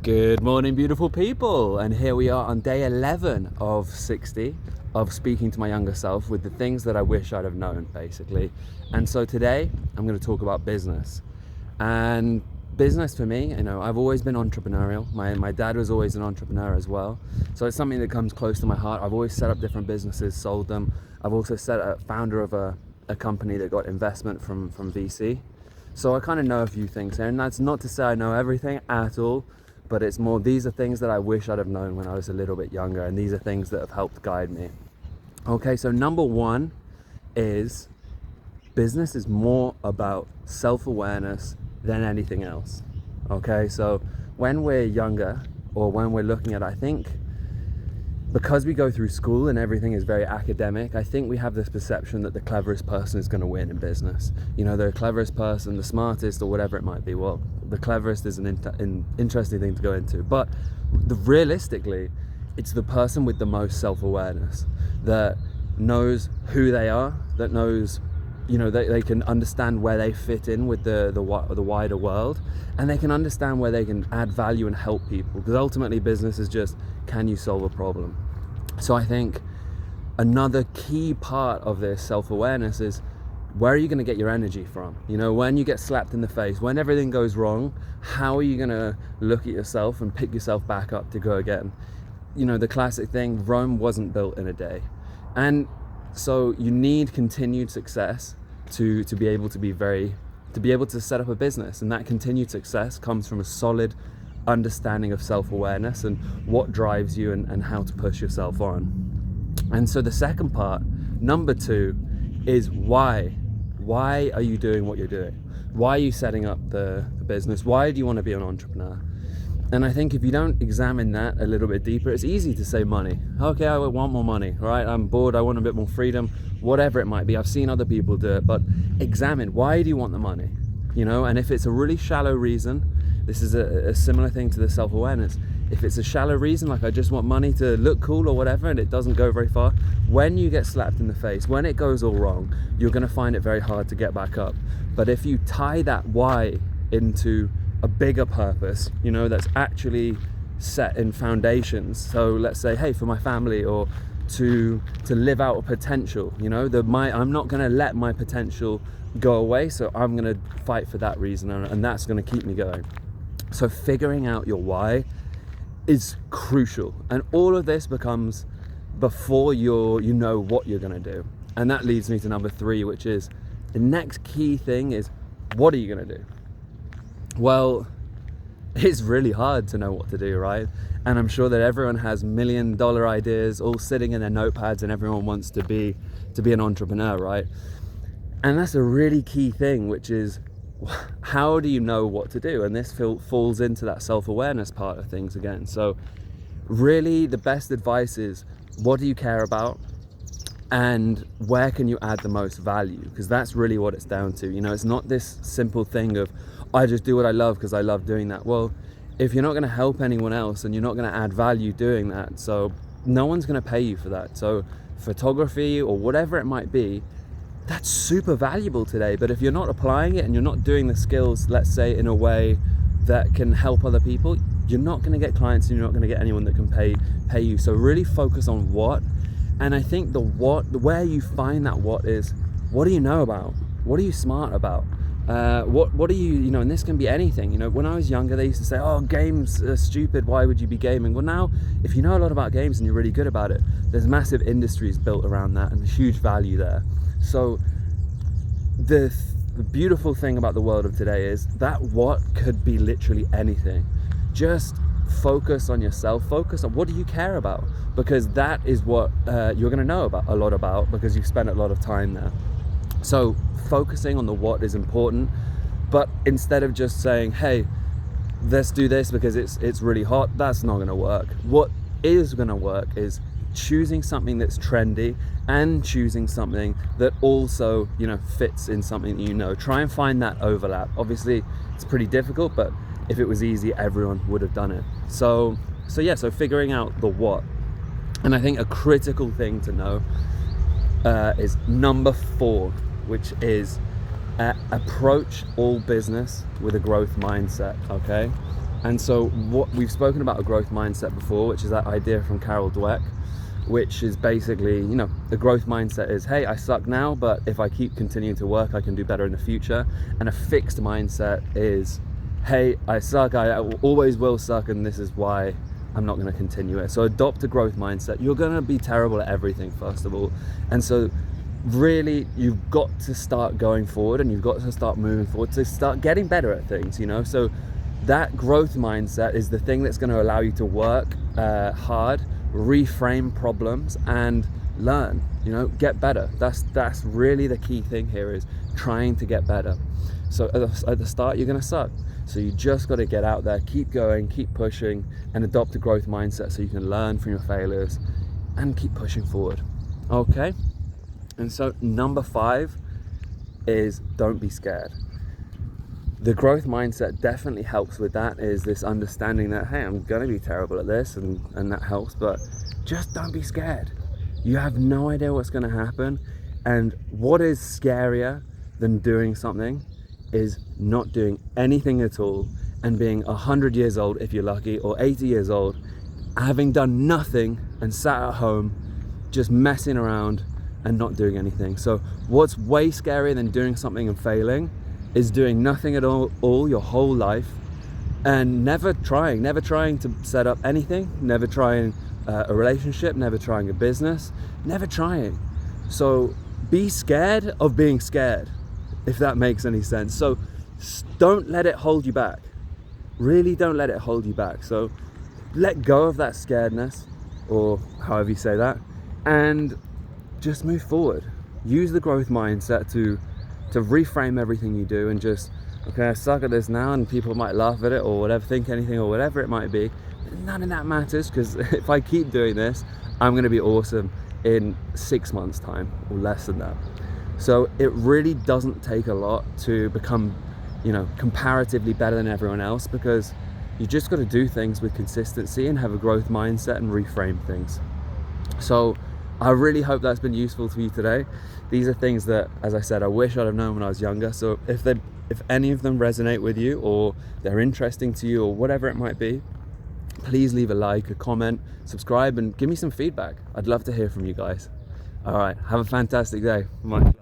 Good morning, beautiful people, and here we are on day 11 of 60 of speaking to my younger self with the things that I wish I'd have known, basically. And so today I'm going to talk about business. And business for me, I've always been entrepreneurial. My dad was always an entrepreneur as well, so it's something that comes close to my heart. I've always set up different businesses, sold them. I've also set a founder of a company that got investment from VC. So I kind of know a few things here, and that's not to say I know everything at all, but it's more, these are things that I wish I'd have known when I was a little bit younger, and these are things that have helped guide me. Okay, so number one is business is more about self-awareness than anything else. Okay, so when we're younger, or when we're looking at, I think, because we go through school and everything is very academic, I think we have this perception that the cleverest person is going to win in business. The cleverest person, the smartest, or whatever it might be. Well, the cleverest is an interesting thing to go into, but realistically, it's the person with the most self-awareness that knows who they are, that knows, they can understand where they fit in with the wider world, and they can understand where they can add value and help people, because ultimately business is just, can you solve a problem? So I think another key part of this self-awareness is, where are you going to get your energy from? When you get slapped in the face, when everything goes wrong, how are you going to look at yourself and pick yourself back up to go again? The classic thing, Rome wasn't built in a day. And so you need continued success to be able to set up a business, and that continued success comes from a solid understanding of self-awareness and what drives you and how to push yourself on. And so the second part, number two, is why. Why are you doing what you're doing? Why are you setting up the business? Why do you want to be an entrepreneur? And I think if you don't examine that a little bit deeper, it's easy to say money. Okay, I want more money, right? I'm bored, I want a bit more freedom, whatever it might be. I've seen other people do it, but examine, why do you want the money? And if it's a really shallow reason, this is a similar thing to the self-awareness. If it's a shallow reason, like I just want money to look cool or whatever, and it doesn't go very far, when you get slapped in the face, when it goes all wrong, you're going to find it very hard to get back up. But if you tie that why into a bigger purpose, that's actually set in foundations. So let's say, hey, for my family, or to live out a potential, I'm not going to let my potential go away, so I'm going to fight for that reason, and that's going to keep me going. So figuring out your why is crucial, and all of this becomes before you know what you're going to do. And that leads me to number three, which is the next key thing is, what are you going to do? Well, it's really hard to know what to do, right? And I'm sure that everyone has $1 million ideas all sitting in their notepads, and everyone wants to be an entrepreneur, right? And that's a really key thing, which is, how do you know what to do? And this falls into that self-awareness part of things again. So really the best advice is, what do you care about, and where can you add the most value? Because that's really what it's down to. It's not this simple thing of, I just do what I love because I love doing that. Well, if you're not going to help anyone else, and you're not going to add value doing that, so no one's going to pay you for that. So photography or whatever it might be, that's super valuable today. But if you're not applying it and you're not doing the skills, let's say, in a way that can help other people, you're not going to get clients, and you're not going to get anyone that can pay you. So really focus on what. And I think where you find that what is, what do you know about? What are you smart about? What are you, and this can be anything. When I was younger, they used to say, oh, games are stupid, why would you be gaming? Well, now, if you know a lot about games and you're really good about it, there's massive industries built around that and huge value there. So the beautiful thing about the world of today is that what could be literally anything. Just focus on yourself, focus on what do you care about, because that is what you're going to know a lot about, because you've spent a lot of time there. So focusing on the what is important, but instead of just saying, hey, let's do this because it's really hot, that's not going to work. What is going to work is choosing something that's trendy, and choosing something that also fits in something that try and find that overlap. Obviously it's pretty difficult, but if it was easy, everyone would have done it. So figuring out the what. And I think a critical thing to know is number 4, which is approach all business with a growth mindset. Okay, And so what we've spoken about a growth mindset before, which is that idea from Carol Dweck, which is basically, you know, the growth mindset is, hey, I suck now, but if I keep continuing to work, I can do better in the future. And a fixed mindset is, hey, I suck, I always will suck, and this is why I'm not going to continue it. So adopt a growth mindset. You're going to be terrible at everything, first of all. And so really, you've got to start going forward, and you've got to start moving forward to start getting better at things, you know. So that growth mindset is the thing that's going to allow you to work hard, reframe problems, and learn, you know, get better. That's really the key thing here, is trying to get better. So at the start, you're going to suck. So you just got to get out there, keep going, keep pushing, and adopt a growth mindset so you can learn from your failures and keep pushing forward. Okay? And so number 5 is don't be scared. The growth mindset definitely helps with that, is this understanding that, hey, I'm going to be terrible at this, and that helps, but just don't be scared. You have no idea what's going to happen. And what is scarier than doing something is not doing anything at all and being 100 years old, if you're lucky, or 80 years old, having done nothing and sat at home just messing around and not doing anything. So what's way scarier than doing something and failing is doing nothing at all your whole life and never trying to set up anything, never trying a relationship, never trying a business, never trying. So be scared of being scared, if that makes any sense. So don't let it hold you back. Really don't let it hold you back. So let go of that scaredness, or however you say that, and just move forward. Use the growth mindset to reframe everything you do, and just, okay, I suck at this now, and people might laugh at it or whatever, think anything or whatever it might be. None of that matters, because if I keep doing this, I'm going to be awesome in 6 months' time or less than that. So it really doesn't take a lot to become, you know, comparatively better than everyone else, because you just got to do things with consistency and have a growth mindset and reframe things. So I really hope that's been useful to you today. These are things that, as I said, I wish I'd have known when I was younger. So if any of them resonate with you, or they're interesting to you, or whatever it might be, please leave a like, a comment, subscribe, and give me some feedback. I'd love to hear from you guys. All right, have a fantastic day. Bye.